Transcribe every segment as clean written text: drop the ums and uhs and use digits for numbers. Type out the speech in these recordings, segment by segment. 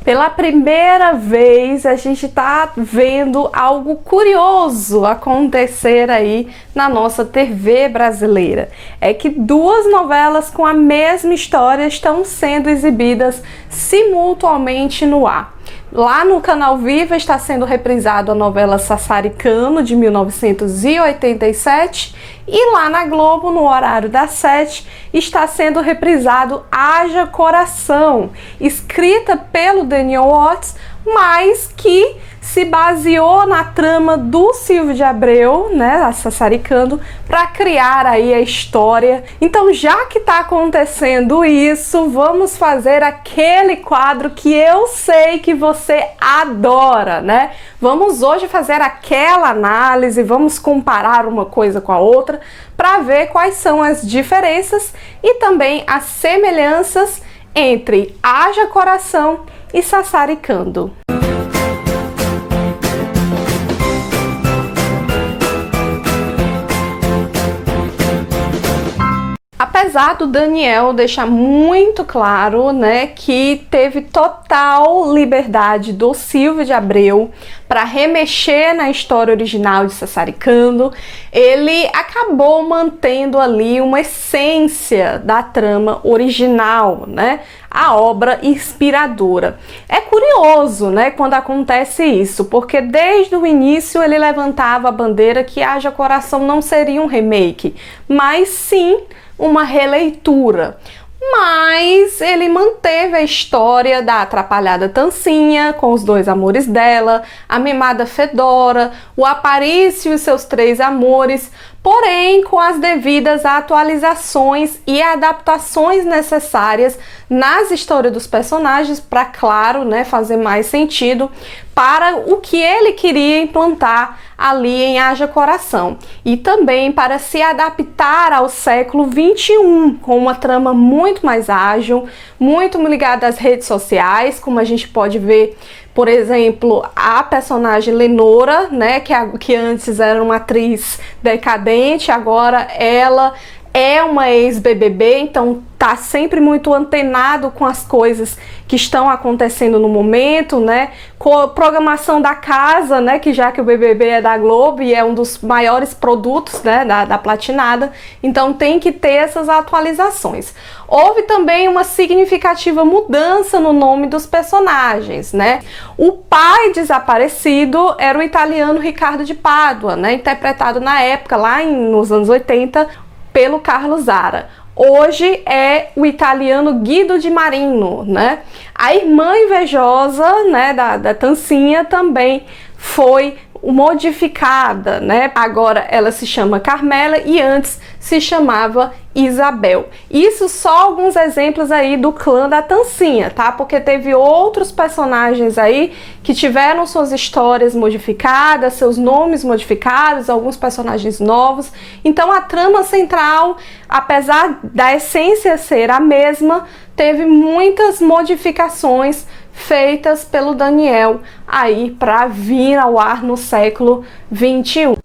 Pela primeira vez a gente tá vendo algo curioso acontecer aí na nossa TV brasileira. É que duas novelas com a mesma história estão sendo exibidas simultaneamente no ar. Lá no Canal Viva está sendo reprisado a novela Sassaricano, de 1987, e lá na Globo, no horário das 7, está sendo reprisado Haja Coração, escrita pelo Daniel Watts, mas que se baseou na trama do Silvio de Abreu, né, a Sassaricando, para criar aí a história. Então, já que está acontecendo isso, vamos fazer aquele quadro que eu sei que você adora, né? Vamos hoje fazer aquela análise, vamos comparar uma coisa com a outra para ver quais são as diferenças e também as semelhanças entre Haja Coração e Sassaricando. Apesar do Daniel deixar muito claro, né, que teve total liberdade do Silvio de Abreu para remexer na história original de Sassaricando, ele acabou mantendo ali uma essência da trama original, né, a obra inspiradora. É curioso, né, quando acontece isso, porque desde o início ele levantava a bandeira que Haja Coração não seria um remake, mas sim uma releitura. Mas ele manteve a história da atrapalhada Tancinha, com os dois amores dela, a mimada Fedora, o Aparício e seus três amores, porém com as devidas atualizações e adaptações necessárias nas histórias dos personagens para, claro, né, fazer mais sentido para o que ele queria implantar ali em Haja Coração e também para se adaptar ao século XXI com uma trama muito mais ágil, muito ligada às redes sociais, como a gente pode ver, por exemplo, a personagem Lenora, né, que antes era uma atriz decadente, agora ela é uma ex-BBB, então tá sempre muito antenado com as coisas que estão acontecendo no momento, né? Com a programação da casa, né? Que já que o BBB é da Globo e é um dos maiores produtos, né? Da Platinada, então tem que ter essas atualizações. Houve também uma significativa mudança no nome dos personagens, né? O pai desaparecido era o italiano Riccardo de Pádua, né? Interpretado na época, lá nos anos 80, pelo Carlos Zara. Hoje é o italiano Guido Di Marino, né? A irmã invejosa, né, da Tancinha também foi modificada, né? Agora ela se chama Carmela e antes se chamava Isabel. Isso só alguns exemplos aí do clã da Tancinha, tá? Porque teve outros personagens aí que tiveram suas histórias modificadas, seus nomes modificados, alguns personagens novos. Então a trama central, apesar da essência ser a mesma, teve muitas modificações feitas pelo Daniel aí para vir ao ar no século XXI.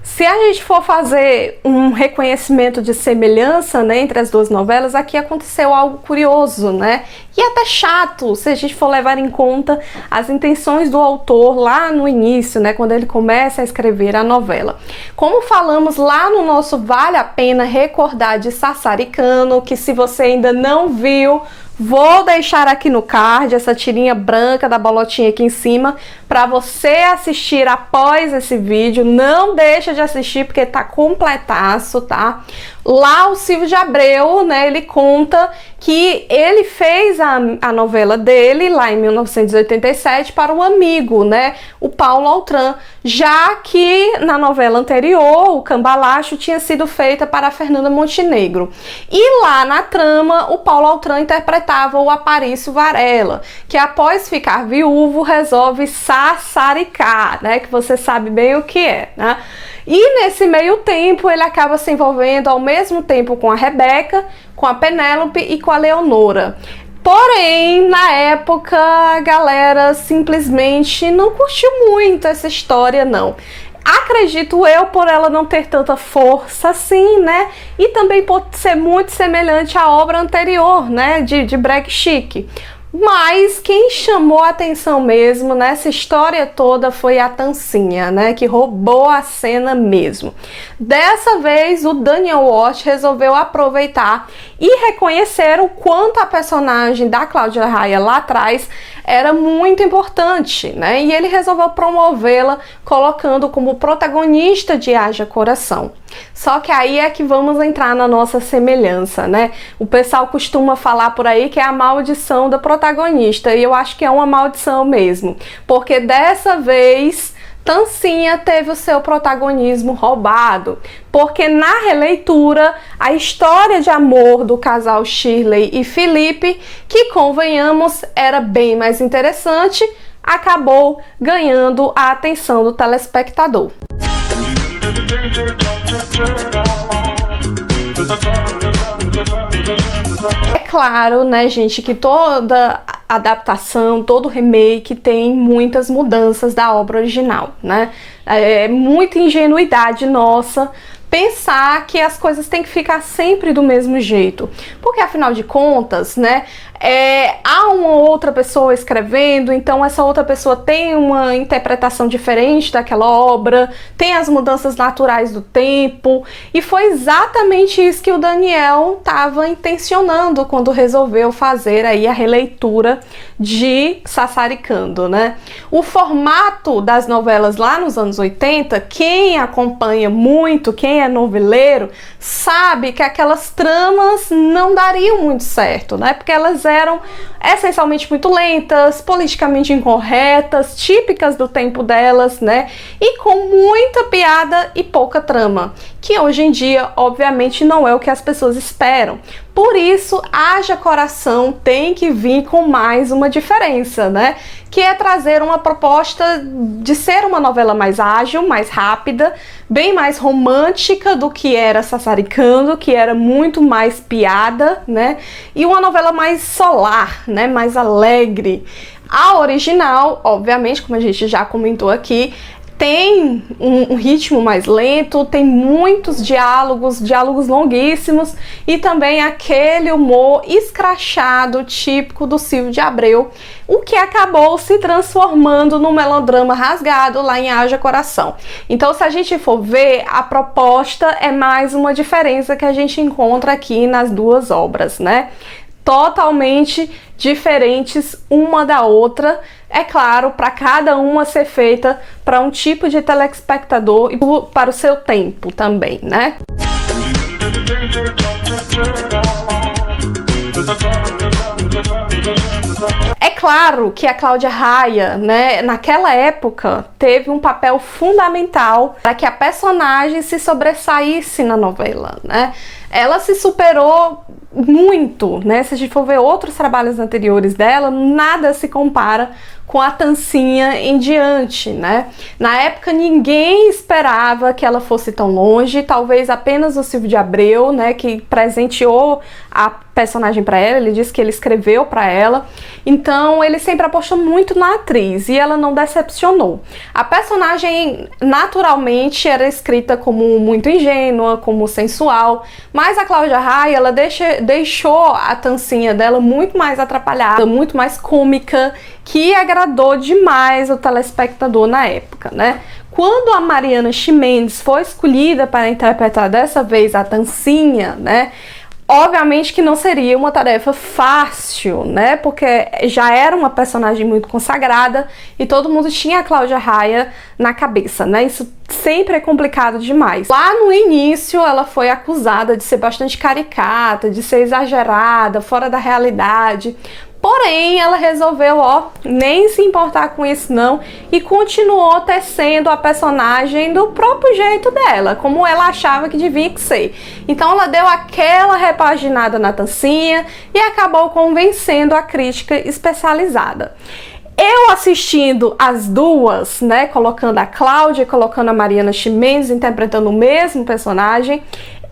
Se a gente for fazer um reconhecimento de semelhança, né, entre as duas novelas, aqui aconteceu algo curioso, né? E até chato, se a gente for levar em conta as intenções do autor lá no início, né, quando ele começa a escrever a novela. Como falamos lá no nosso Vale a Pena Recordar de Sassaricano, que se você ainda não viu, vou deixar aqui no card essa tirinha branca da bolotinha aqui em cima para você assistir após esse vídeo. Não deixa de assistir porque tá completaço, tá? Lá o Silvio de Abreu, né, ele conta que ele fez a novela dele lá em 1987 para um amigo, né, o Paulo Altran, já que na novela anterior, o Cambalacho, tinha sido feita para a Fernanda Montenegro. E lá na trama, o Paulo Altran interpretava o Aparício Varela, que após ficar viúvo resolve sassaricar, né, que você sabe bem o que é, né? E nesse meio tempo ele acaba se envolvendo ao mesmo tempo com a Rebeca, com a Penélope e com a Leonora. Porém, na época, a galera simplesmente não curtiu muito essa história, não. Acredito eu, por ela não ter tanta força assim, né? E também pode ser muito semelhante à obra anterior, né? De Brega Chic. Mas quem chamou a atenção mesmo nessa história toda foi a Tancinha, né, que roubou a cena mesmo. Dessa vez o Daniel Watt resolveu aproveitar e reconhecer o quanto a personagem da Cláudia Raia lá atrás era muito importante, né? E ele resolveu promovê-la colocando como protagonista de Haja Coração. Só que aí é que vamos entrar na nossa semelhança, né? O pessoal costuma falar por aí que é a maldição da protagonista, e eu acho que é uma maldição mesmo, porque dessa vez Tancinha teve o seu protagonismo roubado, porque na releitura, a história de amor do casal Shirley e Felipe, que convenhamos era bem mais interessante, acabou ganhando a atenção do telespectador. É claro, né, gente, que toda adaptação, todo remake tem muitas mudanças da obra original, né? É muita ingenuidade nossa pensar que as coisas têm que ficar sempre do mesmo jeito, porque afinal de contas, né, há uma outra pessoa escrevendo, então essa outra pessoa tem uma interpretação diferente daquela obra, tem as mudanças naturais do tempo, e foi exatamente isso que o Daniel estava intencionando quando resolveu fazer aí a releitura de Sassaricando, né? O formato das novelas lá nos anos 80, quem acompanha muito, quem é noveleiro, sabe que aquelas tramas não dariam muito certo, né? Porque elas eram essencialmente muito lentas, politicamente incorretas, típicas do tempo delas, né? E com muita piada e pouca trama, que hoje em dia, obviamente, não é o que as pessoas esperam. Por isso, Haja Coração tem que vir com mais uma diferença, né? Que é trazer uma proposta de ser uma novela mais ágil, mais rápida, bem mais romântica do que era Sassaricando, que era muito mais piada, né? E uma novela mais solar, né? Mais alegre. A original, obviamente, como a gente já comentou aqui, tem um ritmo mais lento, tem muitos diálogos longuíssimos e também aquele humor escrachado típico do Silvio de Abreu, o que acabou se transformando num melodrama rasgado lá em Haja Coração. Então, se a gente for ver, a proposta é mais uma diferença que a gente encontra aqui nas duas obras, né? Totalmente diferentes uma da outra, é claro, para cada uma ser feita para um tipo de telespectador e para o seu tempo também, né? É claro que a Cláudia Raia, né, naquela época, teve um papel fundamental para que a personagem se sobressaísse na novela, né? Ela se superou muito, né? Se a gente for ver outros trabalhos anteriores dela, nada se compara com a Tancinha em diante, né? Na época ninguém esperava que ela fosse tão longe, talvez apenas o Silvio de Abreu, né, que presenteou a personagem para ela, ele disse que ele escreveu para ela, então ele sempre apostou muito na atriz e ela não decepcionou. A personagem naturalmente era escrita como muito ingênua, como sensual, mas a Cláudia Raia, ela deixou a Tancinha dela muito mais atrapalhada, muito mais cômica, que agradou demais o telespectador na época, né? Quando a Mariana Ximenes foi escolhida para interpretar dessa vez a Tancinha, né? Obviamente que não seria uma tarefa fácil, né? Porque já era uma personagem muito consagrada e todo mundo tinha a Cláudia Raia na cabeça, né? Isso sempre é complicado demais. Lá no início ela foi acusada de ser bastante caricata, de ser exagerada, fora da realidade. Porém, ela resolveu, nem se importar com isso não, e continuou tecendo a personagem do próprio jeito dela, como ela achava que devia ser. Então ela deu aquela repaginada na Tancinha e acabou convencendo a crítica especializada. Eu assistindo as duas, né, colocando a Cláudia e colocando a Mariana Ximenes interpretando o mesmo personagem,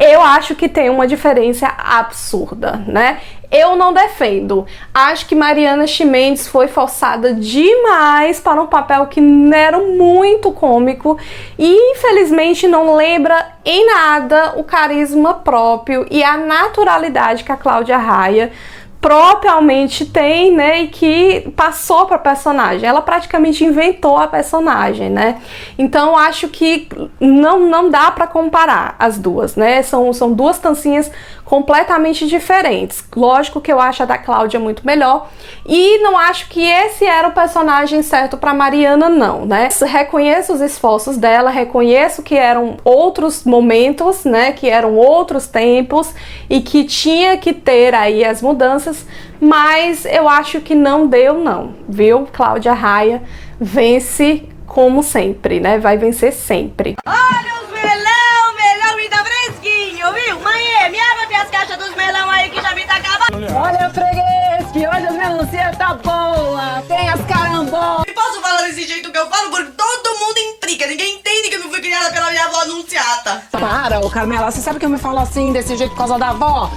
Eu acho que tem uma diferença absurda, né? Eu não defendo. Acho que Mariana Ximenes foi forçada demais para um papel que era muito cômico e infelizmente não lembra em nada o carisma próprio e a naturalidade que a Cláudia Raia propriamente tem, né, e que passou para a personagem. Ela praticamente inventou a personagem, né? Então acho que não dá para comparar as duas, né? São duas Tancinhas completamente diferentes. Lógico que eu acho a da Cláudia muito melhor e não acho que esse era o personagem certo para Mariana, não, né? Reconheço os esforços dela, reconheço que eram outros momentos, né, que eram outros tempos e que tinha que ter aí as mudanças, mas eu acho que não deu não, viu? Cláudia Raia vence como sempre, né? Vai vencer sempre. Olha os melão e tá fresquinho, viu? Mãe, me abre as caixas dos melão aí que já me tá acabando. Olha, freguês, que hoje as melancia tá boa, tem as carambolas. E posso falar desse jeito que eu falo porque todo mundo implica, ninguém entende que eu fui criada pela minha avó anunciata. Para, ô Carmela, você sabe que eu me falo assim, desse jeito por causa da avó?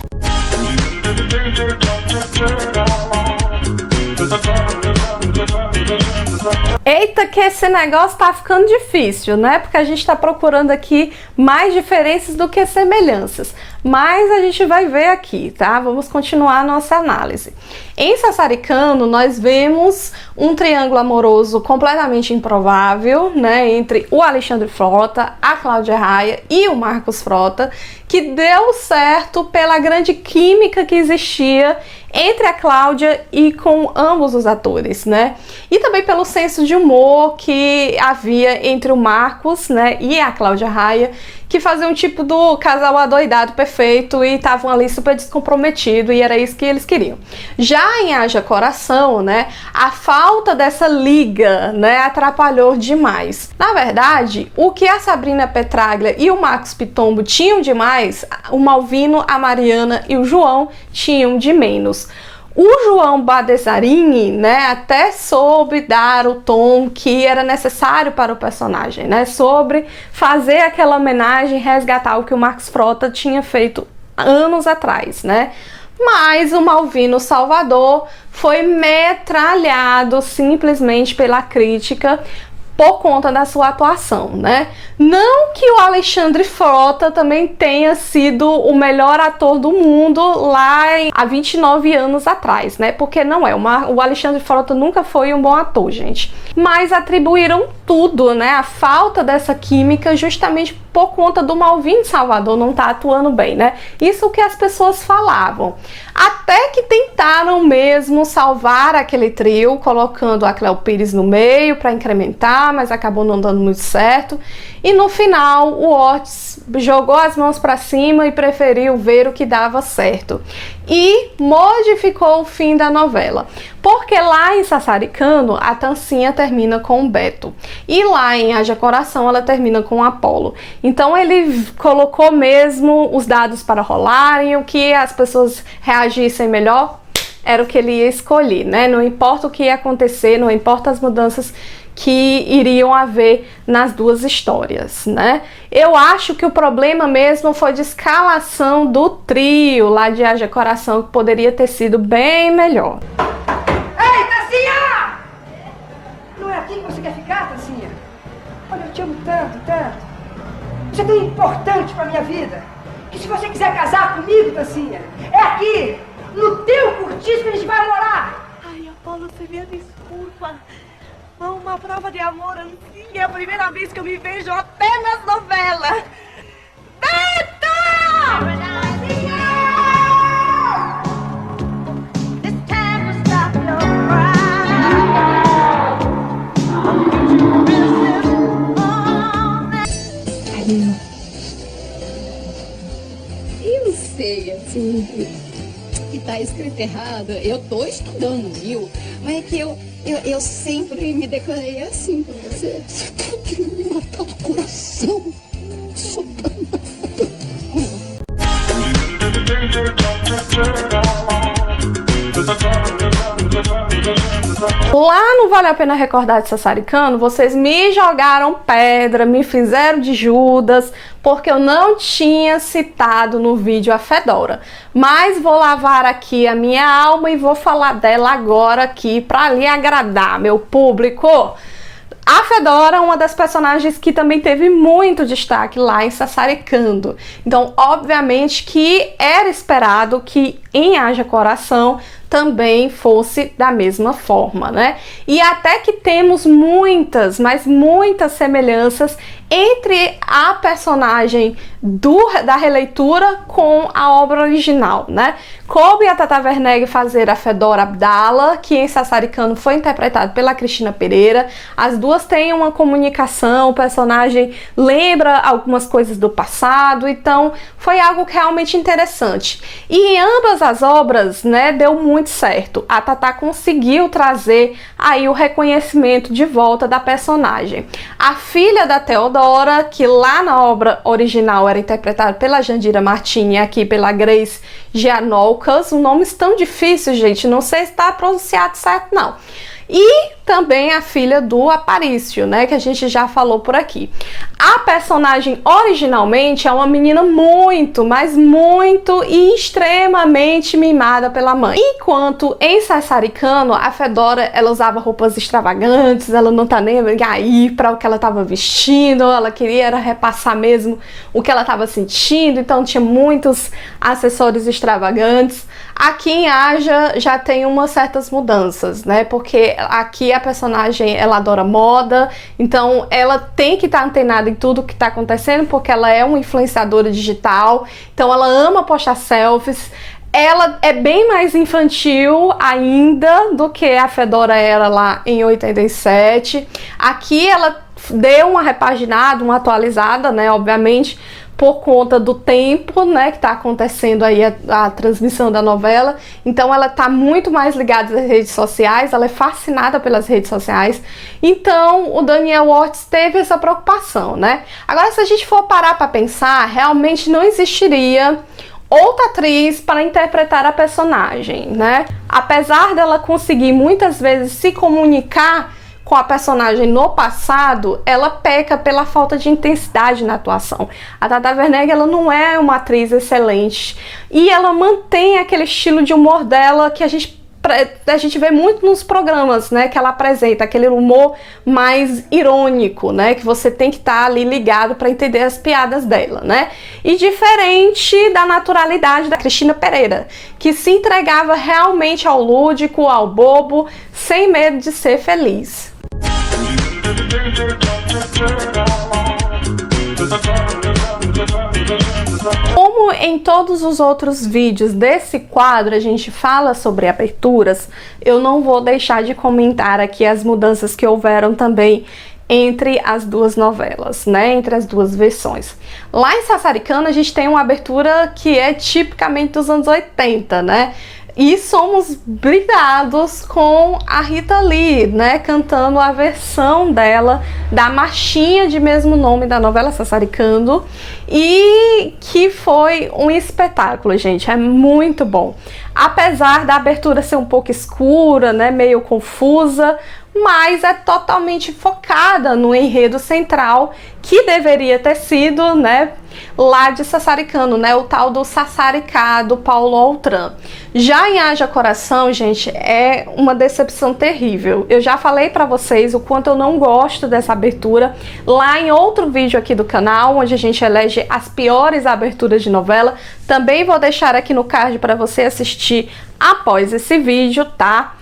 Eita, que esse negócio tá ficando difícil, né? Porque a gente tá procurando aqui mais diferenças do que semelhanças. Mas a gente vai ver aqui, tá? Vamos continuar a nossa análise. Em Sassaricano, nós vemos um triângulo amoroso completamente improvável, né? Entre o Alexandre Frota, a Cláudia Raia e o Marcos Frota, que deu certo pela grande química que existia entre a Cláudia e com ambos os atores, né? E também pelo senso de humor que havia entre o Marcos, né, e a Cláudia Raia, que faziam um tipo do casal adoidado perfeito e estavam ali super descomprometidos e era isso que eles queriam. Já em Haja Coração, né, a falta dessa liga, né, atrapalhou demais. Na verdade, o que a Sabrina Petraglia e o Marcos Pitombo tinham de mais, o Malvino, a Mariana e o João tinham de menos. O João Badesarini, né, até soube dar o tom que era necessário para o personagem, né, sobre fazer aquela homenagem, resgatar o que o Marcos Frota tinha feito anos atrás, né. Mas o Malvino Salvador foi metralhado simplesmente pela crítica por conta da sua atuação, né? Não que o Alexandre Frota também tenha sido o melhor ator do mundo há 29 anos atrás, né? Porque não é. O Alexandre Frota nunca foi um bom ator, gente. Mas atribuíram tudo, né? A falta dessa química justamente por conta do Malvino Salvador não tá atuando bem, né? Isso que as pessoas falavam. Até que tentaram mesmo salvar aquele trio, colocando a Cléo Pires no meio para incrementar, mas acabou não dando muito certo. E no final, o Ortiz jogou as mãos para cima e preferiu ver o que dava certo. E modificou o fim da novela. Porque lá em Sassaricano, a Tancinha termina com o Beto. E lá em Haja Coração, ela termina com o Apolo. Então ele colocou mesmo os dados para rolarem, o que as pessoas reagissem melhor era o que ele ia escolher, né? Não importa o que ia acontecer, não importa as mudanças que iriam haver nas duas histórias, né? Eu acho que o problema mesmo foi de escalação do trio lá de Haja Coração, que poderia ter sido bem melhor. Ei, Tancinha! Não é aqui que você quer ficar, Tancinha? Olha, eu te amo tanto, tanto. Você é tão importante pra minha vida, que se você quiser casar comigo, Tancinha, é aqui, no teu cortiço que a gente vai morar. Ai, Apolo, você me desculpa. Uma prova de amor assim, é a primeira vez que eu me vejo até nas novelas. Beto! Eu sei, assim, que tá escrito errado. Eu tô estudando, viu? Mas é que eu sempre me declarei assim pra você. Você tá querendo me matar do coração. Só pra matar. Lá no Vale a Pena Recordar de Sassaricano, vocês me jogaram pedra, me fizeram de Judas, porque eu não tinha citado no vídeo a Fedora. Mas vou lavar aqui a minha alma e vou falar dela agora aqui para lhe agradar, meu público. A Fedora é uma das personagens que também teve muito destaque lá em Sassaricando. Então, obviamente que era esperado que em Haja Coração também fosse da mesma forma, né? E até que temos muitas, mas muitas semelhanças entre a personagem da releitura com a obra original, né? Coube a Tata Werneck fazer a Fedora Abdala, que em Sassaricano foi interpretado pela Cristina Pereira. As duas têm uma comunicação, o personagem lembra algumas coisas do passado, então foi algo realmente interessante. E em ambas as obras, né, deu muito certo. A Tata conseguiu trazer aí o reconhecimento de volta da personagem. A filha da Teodora, que lá na obra original era interpretada pela Jandira Martini e aqui pela Grace Gianolcas, um nome tão difícil, gente, não sei se está pronunciado certo não. E também a filha do Aparício, né, que a gente já falou por aqui. A personagem originalmente é uma menina muito, mas muito e extremamente mimada pela mãe. Enquanto em Sassaricano, a Fedora, ela usava roupas extravagantes, ela não tá nem aí para o que ela estava vestindo, ela queria era repassar mesmo o que ela estava sentindo, então tinha muitos acessórios extravagantes. Aqui em Haja já tem umas certas mudanças, né, porque aqui a personagem, ela adora moda, então ela tem que estar antenada em tudo que está acontecendo, porque ela é uma influenciadora digital, então ela ama postar selfies. Ela é bem mais infantil ainda do que a Fedora era lá em 87. Aqui ela deu uma repaginada, uma atualizada, né, obviamente, por conta do tempo, né, que está acontecendo aí a transmissão da novela. Então ela está muito mais ligada às redes sociais, ela é fascinada pelas redes sociais. Então o Daniel Ortiz teve essa preocupação, né? Agora, se a gente for parar para pensar, realmente não existiria outra atriz para interpretar a personagem, né? Apesar dela conseguir muitas vezes se comunicar com a personagem no passado, ela peca pela falta de intensidade na atuação. A Tata Werneck, ela não é uma atriz excelente e ela mantém aquele estilo de humor dela que a gente vê muito nos programas, né, que ela apresenta, aquele humor mais irônico, né, que você tem que estar ali ligado para entender as piadas dela, né? E diferente da naturalidade da Cristina Pereira, que se entregava realmente ao lúdico, ao bobo, sem medo de ser feliz. Como em todos os outros vídeos desse quadro a gente fala sobre aberturas, eu não vou deixar de comentar aqui as mudanças que houveram também entre as duas novelas, né, entre as duas versões. Lá em Sassaricano a gente tem uma abertura que é tipicamente dos anos 80, né? E somos brigados com a Rita Lee, né, cantando a versão dela da marchinha de mesmo nome da novela Sassaricando, e que foi um espetáculo, gente, é muito bom. Apesar da abertura ser um pouco escura, né, meio confusa, mas é totalmente focada no enredo central que deveria ter sido, né, lá de Sassaricano, né, o tal do Sassaricá do Paulo Outram. Já em Haja Coração, gente, é uma decepção terrível. Eu já falei pra vocês o quanto eu não gosto dessa abertura lá em outro vídeo aqui do canal, onde a gente elege as piores aberturas de novela. Também vou deixar aqui no card para você assistir após esse vídeo, tá?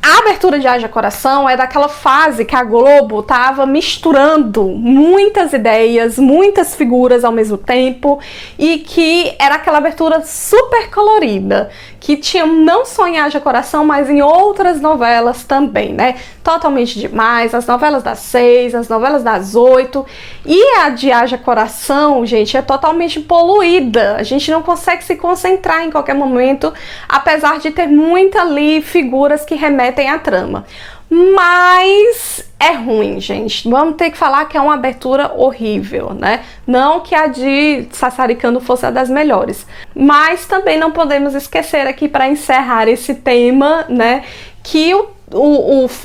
A abertura de Haja Coração é daquela fase que a Globo tava misturando muitas ideias, muitas figuras ao mesmo tempo, e que era aquela abertura super colorida, que tinha não só em Haja Coração, mas em outras novelas também, né? Totalmente Demais, as novelas das 6, as novelas das 8, e a de Haja Coração, gente, é totalmente poluída. A gente não consegue se concentrar em qualquer momento, apesar de ter muita ali figuras que remetem à trama. mas é ruim, gente. Vamos ter que falar que é uma abertura horrível, né? Não que a de Sassaricando fosse a das melhores, mas também não podemos esquecer aqui, para encerrar esse tema, né, que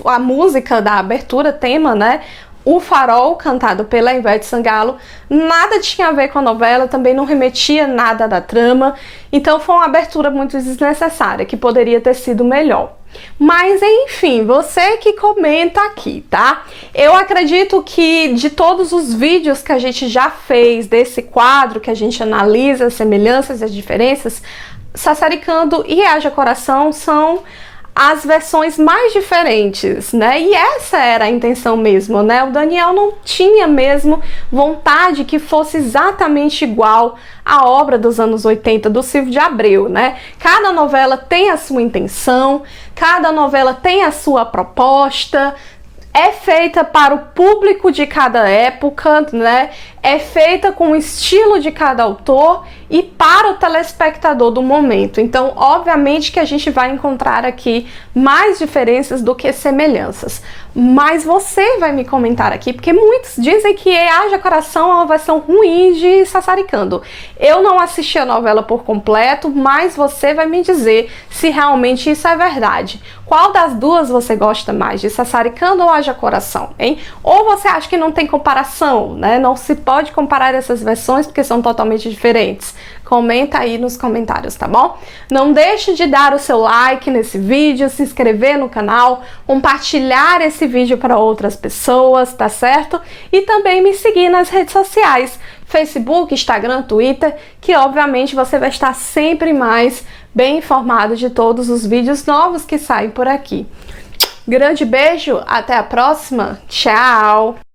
a música da abertura, tema, né, O Farol, cantado pela Ivete Sangalo, nada tinha a ver com a novela, também não remetia nada da trama, então foi uma abertura muito desnecessária, que poderia ter sido melhor. Mas enfim, você que comenta aqui, tá? Eu acredito que de todos os vídeos que a gente já fez desse quadro, que a gente analisa as semelhanças e as diferenças, Sassaricando e Haja Coração são as versões mais diferentes, né? E essa era a intenção mesmo, né? O Daniel não tinha mesmo vontade que fosse exatamente igual à obra dos anos 80 do Silvio de Abreu, né? Cada novela tem a sua intenção, cada novela tem a sua proposta, é feita para o público de cada época, né? É feita com o estilo de cada autor e para o telespectador do momento. Então, obviamente que a gente vai encontrar aqui mais diferenças do que semelhanças. Mas você vai me comentar aqui, porque muitos dizem que Haja Coração é uma versão ruim de Sassaricando. Eu não assisti a novela por completo, mas você vai me dizer se realmente isso é verdade. Qual das duas você gosta mais, de Sassaricando ou Haja Coração, hein? Ou você acha que não tem comparação, né? Não se pode comparar essas versões porque são totalmente diferentes. Comenta aí nos comentários, tá bom? Não deixe de dar o seu like nesse vídeo, se inscrever no canal, compartilhar esse vídeo para outras pessoas, tá certo? E também me seguir nas redes sociais, Facebook, Instagram, Twitter, que obviamente você vai estar sempre mais bem informado de todos os vídeos novos que saem por aqui. Grande beijo, até a próxima, tchau!